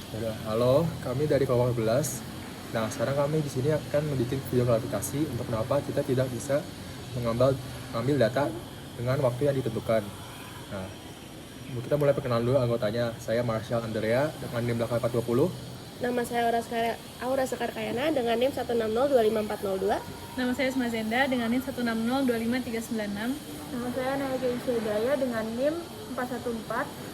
Yaudah, halo, kami dari kelompok 12. Nah, sekarang kami di sini akan membuat video klarifikasi untuk kenapa kita tidak bisa mengambil data dengan waktu yang ditentukan. Nah, kita mulai perkenalan dulu anggotanya. Saya Marshall Andrea dengan NIM 8420. Nama saya Aura Sekarkayana dengan NIM 160-25402. Nama saya Smazenda dengan NIM 160-25396. Nama saya Nadia Isyadaya dengan NIM 414.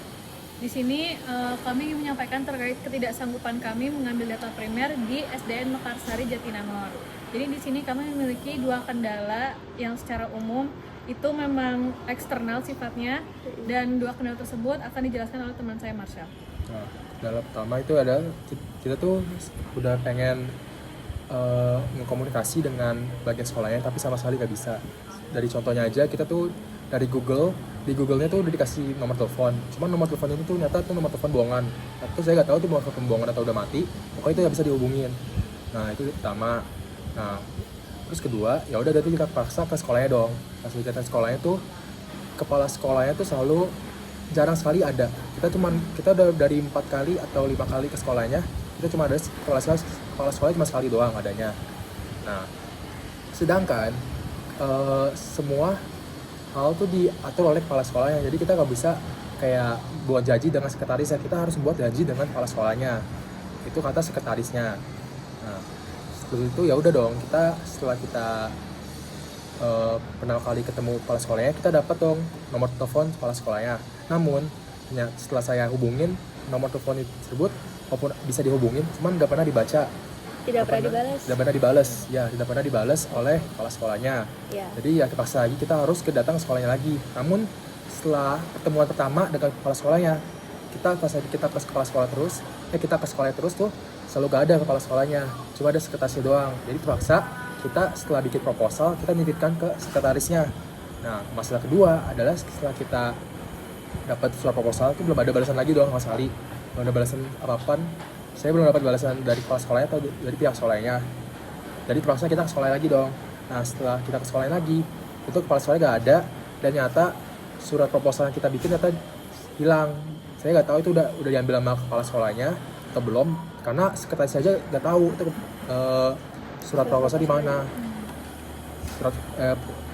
Di sini kami ingin menyampaikan terkait ketidaksanggupan kami mengambil data primer di SDN Mekarsari Jatinangor. Jadi di sini kami memiliki dua kendala yang secara umum itu memang eksternal sifatnya, dan dua kendala tersebut akan dijelaskan oleh teman saya Marshall. Nah, kendala pertama itu adalah kita tuh udah pengen mengkomunikasi dengan bagian sekolahnya, tapi sama sekali nggak bisa. Dari contohnya aja, kita tuh dari di Google-nya tuh udah dikasih nomor telepon, cuman nomor telepon itu tuh ternyata tuh nomor telepon bohongan. Tapi saya nggak tahu tuh nomor telepon bohongan atau udah mati, pokoknya itu nggak bisa dihubungin. Nah, itu pertama. Nah, terus kedua, ya udah berarti kita paksa ke sekolahnya dong. Fasilitas sekolahnya tuh, kepala sekolahnya tuh selalu jarang sekali ada. Kita udah dari 4 kali atau 5 kali ke sekolahnya, kita cuma ada kepala sekolah cuma sekali doang adanya. Nah, sedangkan semua hal tuh diatur oleh kepala sekolahnya, jadi kita nggak bisa kayak buat janji dengan sekretarisnya, kita harus buat janji dengan kepala sekolahnya, itu kata sekretarisnya. Nah, setelah itu ya udah dong, setelah kita pertama kali ketemu kepala sekolahnya, kita dapat dong nomor telepon kepala sekolahnya. Namun setelah saya hubungin nomor telepon tersebut, walaupun bisa dihubungin, cuman nggak pernah dibaca. Tidak pernah dibalas oleh kepala sekolahnya. Ya. Jadi ya terpaksa lagi kita harus datang ke sekolahnya lagi. Namun setelah pertemuan pertama dengan kepala sekolahnya, kita ke kepala sekolah terus, kita ke sekolahnya terus tuh selalu gak ada kepala sekolahnya, cuma ada sekretarisnya doang. Jadi terpaksa kita setelah bikin proposal, kita nitipkan ke sekretarisnya. Nah, masalah kedua adalah setelah kita dapat surat proposal itu belum ada balasan lagi doang sama sekali. Belum ada balasan apapun. Saya belum dapat balasan dari kepala sekolahnya atau dari pihak sekolahnya. Jadi terpaksa kita ke sekolah lagi dong. Nah, setelah kita ke sekolah lagi, itu kepala sekolahnya gak ada, dan nyata surat proposal yang kita bikin ternyata hilang. Saya nggak tahu itu udah diambil sama kepala sekolahnya atau belum, karena sekretaris saja nggak tahu itu surat proposal di mana.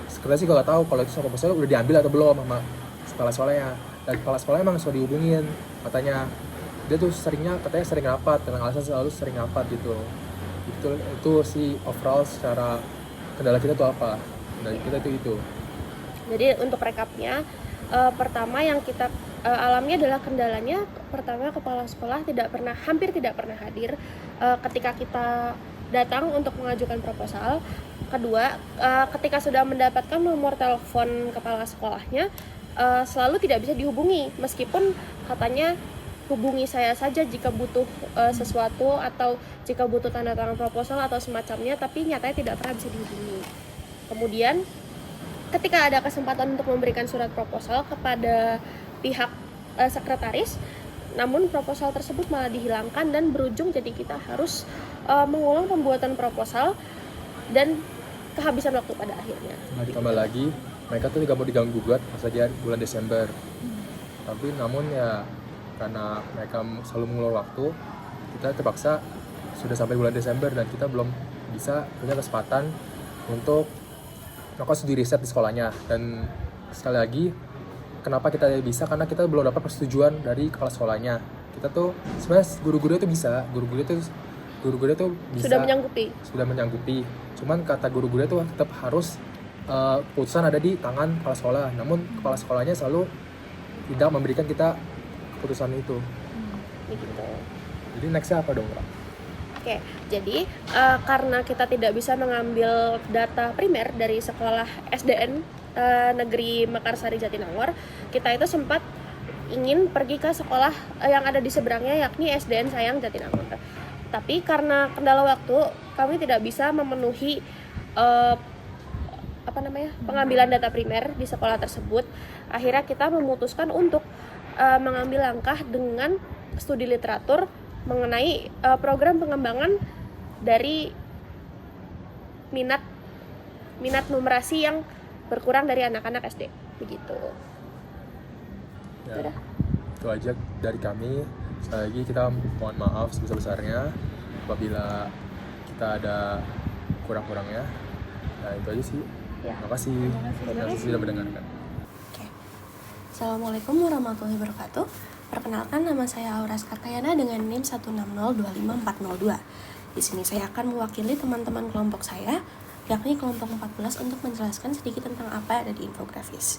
Sekretaris juga nggak tahu kalau itu surat proposal udah diambil atau belum sama kepala sekolahnya. Dan kepala sekolahnya emang sudah dihubungin, katanya dia tuh katanya sering rapat, dengan alasan selalu sering rapat gitu. Itu sih overall secara kendala kita tuh apa? Kendala kita itu. Jadi untuk rekapnya, pertama yang kita alami adalah kendalanya. Pertama, kepala sekolah hampir tidak pernah hadir ketika kita datang untuk mengajukan proposal. Kedua, ketika sudah mendapatkan nomor telepon kepala sekolahnya, selalu tidak bisa dihubungi, meskipun katanya hubungi saya saja jika butuh sesuatu atau jika butuh tanda tangan proposal atau semacamnya, tapi nyatanya tidak pernah bisa dihubungi. Kemudian ketika ada kesempatan untuk memberikan surat proposal kepada pihak sekretaris, namun proposal tersebut malah dihilangkan dan berujung jadi kita harus mengulang pembuatan proposal dan kehabisan waktu pada akhirnya. Nah, ditambah lagi mereka tuh juga mau diganggu gugat pas lagi bulan Desember. Tapi namun ya karena mereka selalu mengulur waktu, kita terpaksa sudah sampai bulan Desember dan kita belum bisa punya kesempatan untuk melakukan studi riset di sekolahnya. Dan sekali lagi, kenapa kita bisa? Karena kita belum dapat persetujuan dari kepala sekolahnya. Kita tuh sebenarnya guru-guru itu bisa sudah menyanggupi. Cuman kata guru-guru itu tetap harus keputusan ada di tangan kepala sekolah. Namun kepala sekolahnya selalu tidak memberikan kita keputusan itu. Begitu. Jadi nextnya apa dong, Kak? Oke, jadi karena kita tidak bisa mengambil data primer dari sekolah SDN Negeri Mekarsari Jatinangor, kita itu sempat ingin pergi ke sekolah yang ada di seberangnya, yakni SDN Sayang Jatinangor. Tapi karena kendala waktu, kami tidak bisa memenuhi pengambilan data primer di sekolah tersebut. Akhirnya kita memutuskan untuk mengambil langkah dengan studi literatur mengenai program pengembangan dari minat numerasi yang berkurang dari anak-anak SD, begitu. Ya, itu aja dari kami. Sekali lagi kita mohon maaf sebesar-besarnya apabila kita ada kurang-kurangnya. Nah itu aja sih. Ya. Terima kasih. Terima kasih sudah mendengarkan. Oke. Assalamualaikum warahmatullahi wabarakatuh. Perkenalkan, nama saya Auras Karkayana dengan NIM 1602542. Di sini saya akan mewakili teman-teman kelompok saya, yakni kelompok 14, untuk menjelaskan sedikit tentang apa yang ada di infografis.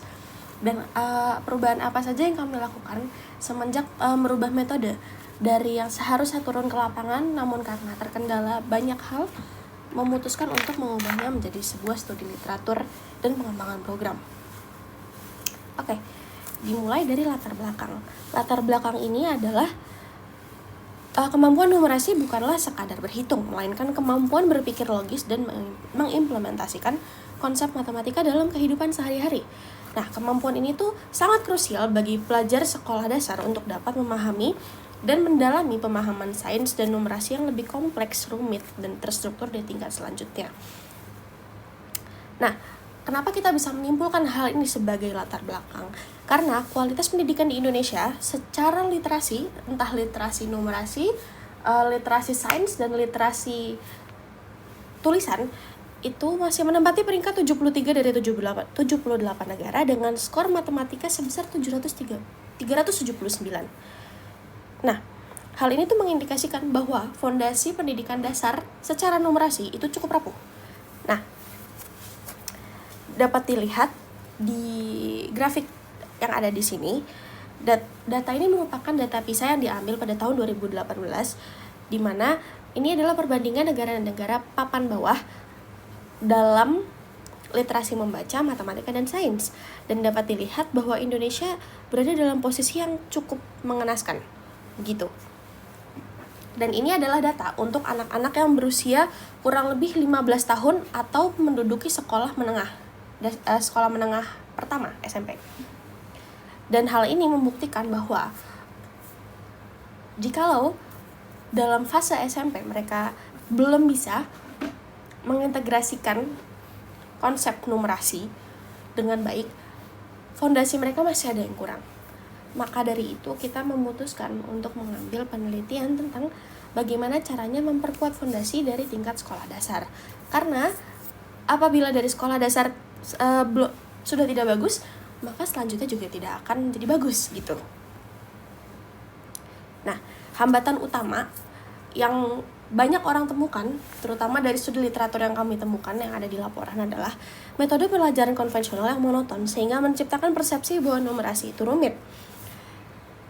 Dan perubahan apa saja yang kami lakukan semenjak merubah metode dari yang seharusnya turun ke lapangan, namun karena terkendala banyak hal, memutuskan untuk mengubahnya menjadi sebuah studi literatur dan pengembangan program. Oke, dimulai dari latar belakang. Latar belakang ini adalah kemampuan numerasi bukanlah sekadar berhitung, melainkan kemampuan berpikir logis dan mengimplementasikan konsep matematika dalam kehidupan sehari-hari. Nah, kemampuan ini tuh sangat krusial bagi pelajar sekolah dasar untuk dapat memahami dan mendalami pemahaman sains dan numerasi yang lebih kompleks, rumit, dan terstruktur di tingkat selanjutnya. Nah, kenapa kita bisa menyimpulkan hal ini sebagai latar belakang? Karena kualitas pendidikan di Indonesia secara literasi, entah literasi numerasi, literasi sains, dan literasi tulisan, itu masih menempati peringkat 73 dari 78 negara dengan skor matematika sebesar 379. Nah, hal ini tuh mengindikasikan bahwa fondasi pendidikan dasar secara numerasi itu cukup rapuh. Nah, dapat dilihat di grafik yang ada di sini. Data ini merupakan data PISA yang diambil pada tahun 2018, di mana ini adalah perbandingan negara-negara papan bawah dalam literasi membaca, matematika, dan sains. Dan dapat dilihat bahwa Indonesia berada dalam posisi yang cukup mengenaskan. Gitu. Dan ini adalah data untuk anak-anak yang berusia kurang lebih 15 tahun atau menduduki sekolah menengah pertama SMP. Dan hal ini membuktikan bahwa jikalau dalam fase SMP mereka belum bisa mengintegrasikan konsep numerasi dengan baik, fondasi mereka masih ada yang kurang. Maka dari itu kita memutuskan untuk mengambil penelitian tentang bagaimana caranya memperkuat fondasi dari tingkat sekolah dasar. Karena apabila dari sekolah dasar sudah tidak bagus, maka selanjutnya juga tidak akan menjadi bagus gitu. Nah, hambatan utama yang banyak orang temukan, terutama dari studi literatur yang kami temukan yang ada di laporan, adalah metode pelajaran konvensional yang monoton sehingga menciptakan persepsi bahwa numerasi itu rumit.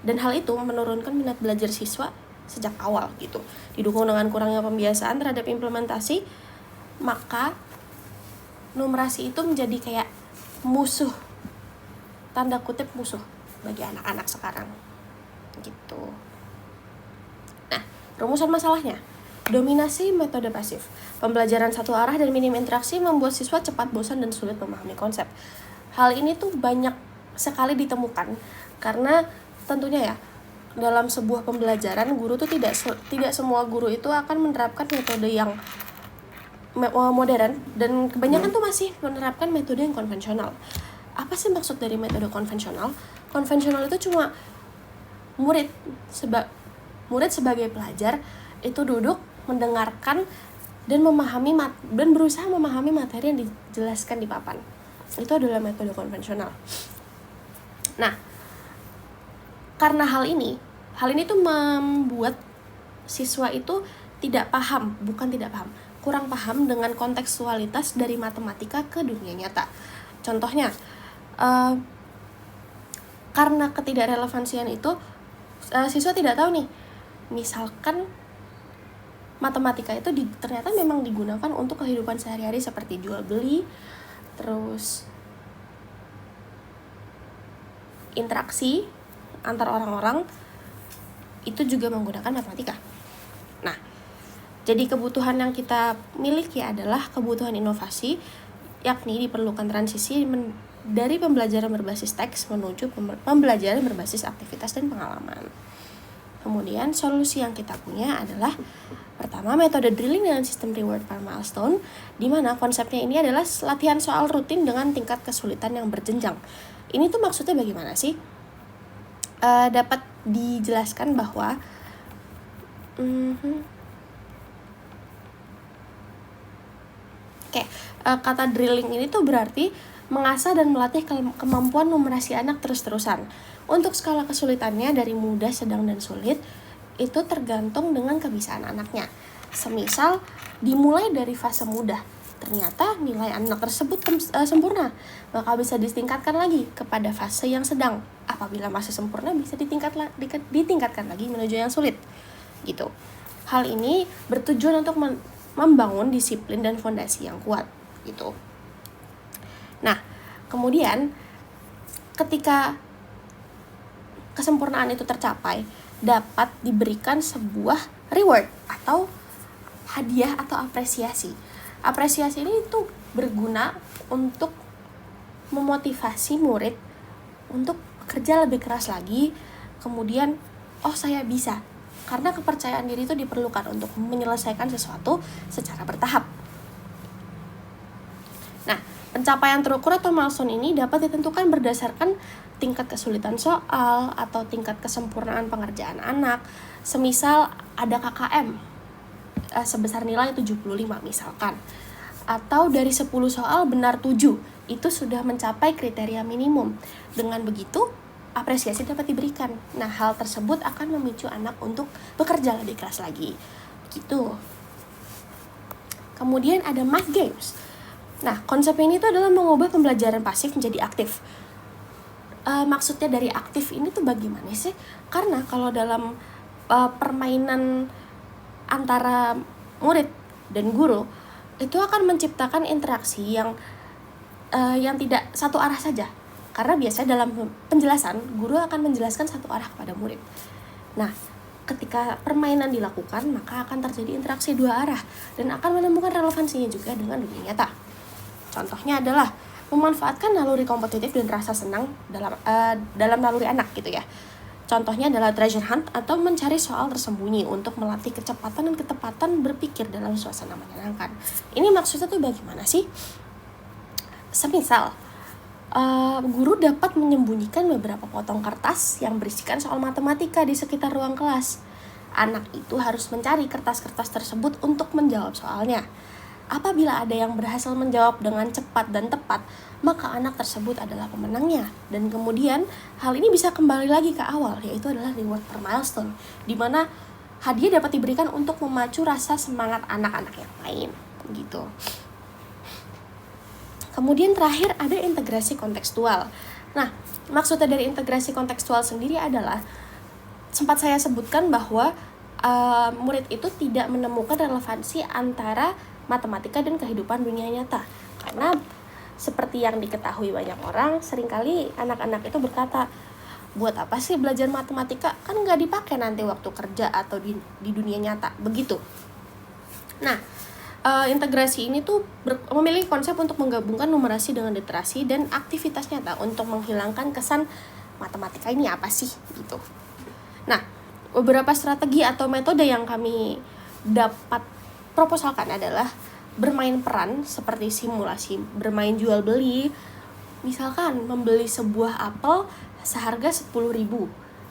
Dan hal itu menurunkan minat belajar siswa sejak awal gitu. Didukung dengan kurangnya pembiasaan terhadap implementasi, maka numerasi itu menjadi kayak musuh, tanda kutip musuh bagi anak-anak sekarang gitu. Nah, rumusan masalahnya: dominasi metode pasif, pembelajaran satu arah dan minim interaksi membuat siswa cepat bosan dan sulit memahami konsep. Hal ini tuh banyak sekali ditemukan karena tentunya ya, dalam sebuah pembelajaran guru tuh tidak semua guru itu akan menerapkan metode yang modern, dan kebanyakan tuh masih menerapkan metode yang konvensional. Apa sih maksud dari metode konvensional? Konvensional itu cuma murid sebagai pelajar itu duduk mendengarkan dan berusaha memahami materi yang dijelaskan di papan. Itu adalah metode konvensional. Nah, karena hal ini tuh membuat siswa itu kurang paham dengan kontekstualitas dari matematika ke dunia nyata. Contohnya, karena ketidakrelevansian itu, siswa tidak tahu nih, misalkan matematika itu ternyata memang digunakan untuk kehidupan sehari-hari seperti jual beli, terus interaksi antar orang-orang, itu juga menggunakan matematika. Nah, jadi kebutuhan yang kita miliki adalah kebutuhan inovasi, yakni diperlukan transisi dari pembelajaran berbasis teks menuju pembelajaran berbasis aktivitas dan pengalaman. Kemudian solusi yang kita punya adalah pertama, metode drilling dengan sistem reward per milestone, di mana konsepnya ini adalah latihan soal rutin dengan tingkat kesulitan yang berjenjang. Ini tuh maksudnya bagaimana sih? dapat dijelaskan bahwa kata drilling ini tuh berarti mengasah dan melatih kemampuan numerasi anak terus-terusan. Untuk skala kesulitannya dari mudah, sedang, dan sulit itu tergantung dengan kebiasaan anaknya. Semisal dimulai dari fase mudah, ternyata nilai anak tersebut sempurna, maka bisa ditingkatkan lagi kepada fase yang sedang. Apabila masih sempurna, bisa ditingkatkan lagi menuju yang sulit. Gitu. Hal ini bertujuan untuk membangun disiplin dan fondasi yang kuat. Gitu. Nah, kemudian ketika kesempurnaan itu tercapai, dapat diberikan sebuah reward atau hadiah atau apresiasi. Apresiasi ini tuh berguna untuk memotivasi murid untuk bekerja lebih keras lagi, kemudian saya bisa. Karena kepercayaan diri itu diperlukan untuk menyelesaikan sesuatu secara bertahap. Nah, pencapaian terukur atau milestone ini dapat ditentukan berdasarkan tingkat kesulitan soal atau tingkat kesempurnaan pengerjaan anak. Semisal ada KKM sebesar nilai 75 misalkan. Atau dari 10 soal benar 7, itu sudah mencapai kriteria minimum. Dengan begitu, apresiasi dapat diberikan. Nah, hal tersebut akan memicu anak untuk bekerja lebih keras lagi. Gitu. Kemudian ada math games. Nah, konsep ini tuh adalah mengubah pembelajaran pasif menjadi aktif. Maksudnya dari aktif ini tuh bagaimana sih? Karena kalau dalam permainan antara murid dan guru, itu akan menciptakan interaksi yang tidak satu arah saja. Karena biasanya dalam penjelasan, guru akan menjelaskan satu arah kepada murid. Nah, ketika permainan dilakukan, maka akan terjadi interaksi dua arah dan akan menemukan relevansinya juga dengan dunia nyata. Contohnya adalah memanfaatkan naluri kompetitif dan rasa senang dalam naluri anak gitu ya. Contohnya adalah treasure hunt atau mencari soal tersembunyi untuk melatih kecepatan dan ketepatan berpikir dalam suasana menyenangkan. Ini maksudnya tuh bagaimana sih? Semisal, guru dapat menyembunyikan beberapa potong kertas yang berisikan soal matematika di sekitar ruang kelas. Anak itu harus mencari kertas-kertas tersebut untuk menjawab soalnya. Apabila ada yang berhasil menjawab dengan cepat dan tepat, maka anak tersebut adalah pemenangnya. Dan kemudian hal ini bisa kembali lagi ke awal, yaitu adalah reward per milestone, di mana hadiah dapat diberikan untuk memacu rasa semangat anak-anak yang lain. Gitu. Kemudian terakhir ada integrasi kontekstual. Nah, maksudnya dari integrasi kontekstual sendiri adalah sempat saya sebutkan bahwa murid itu tidak menemukan relevansi antara matematika dan kehidupan dunia nyata. Karena seperti yang diketahui banyak orang, seringkali anak-anak itu berkata, buat apa sih belajar matematika? Kan nggak dipakai nanti waktu kerja atau di dunia nyata. Begitu. Nah, integrasi ini tuh memiliki konsep untuk menggabungkan numerasi dengan literasi dan aktivitas nyata untuk menghilangkan kesan matematika ini apa sih gitu. Nah, beberapa strategi atau metode yang kami dapat proposalkan adalah bermain peran seperti simulasi bermain jual beli. Misalkan membeli sebuah apel seharga 10.000,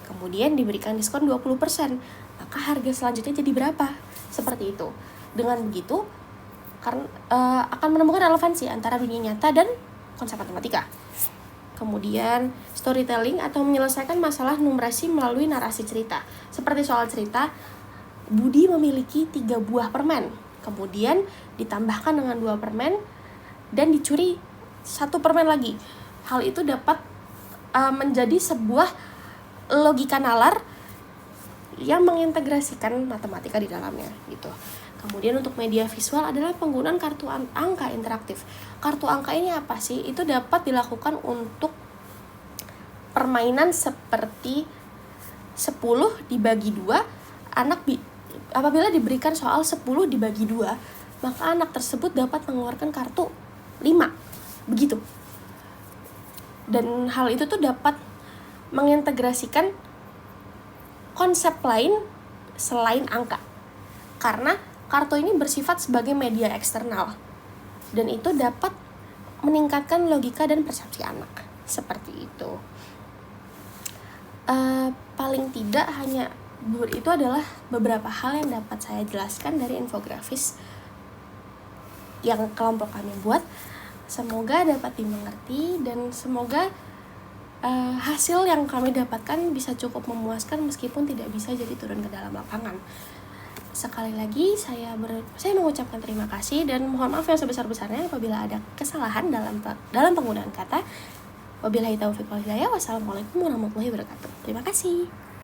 kemudian diberikan diskon 20%, maka harga selanjutnya jadi berapa? Seperti itu. Dengan begitu akan menemukan relevansi antara dunia nyata dan konsep matematika. Kemudian storytelling atau menyelesaikan masalah numerasi melalui narasi cerita. Seperti soal cerita, Budi memiliki 3 buah permen, kemudian ditambahkan dengan 2 permen dan dicuri 1 permen lagi. Hal itu dapat menjadi sebuah logika nalar yang mengintegrasikan matematika di dalamnya gitu. Kemudian untuk media visual adalah penggunaan kartu angka interaktif. Kartu angka ini apa sih? Itu dapat dilakukan untuk permainan seperti 10 dibagi 2, apabila diberikan soal 10 dibagi 2, maka anak tersebut dapat mengeluarkan kartu 5. Begitu. Dan hal itu tuh dapat mengintegrasikan konsep lain selain angka. Karena kartu ini bersifat sebagai media eksternal. Dan itu dapat meningkatkan logika dan persepsi anak. Seperti itu. paling tidak itu adalah beberapa hal yang dapat saya jelaskan dari infografis yang kelompok kami buat. Semoga dapat dimengerti dan semoga hasil yang kami dapatkan bisa cukup memuaskan meskipun tidak bisa jadi turun ke dalam lapangan. Sekali lagi saya mengucapkan terima kasih dan mohon maaf yang sebesar-besarnya apabila ada kesalahan dalam penggunaan kata. Wabillahi taufiq wal hidayah. Wassalamualaikum warahmatullahi wabarakatuh. Terima kasih.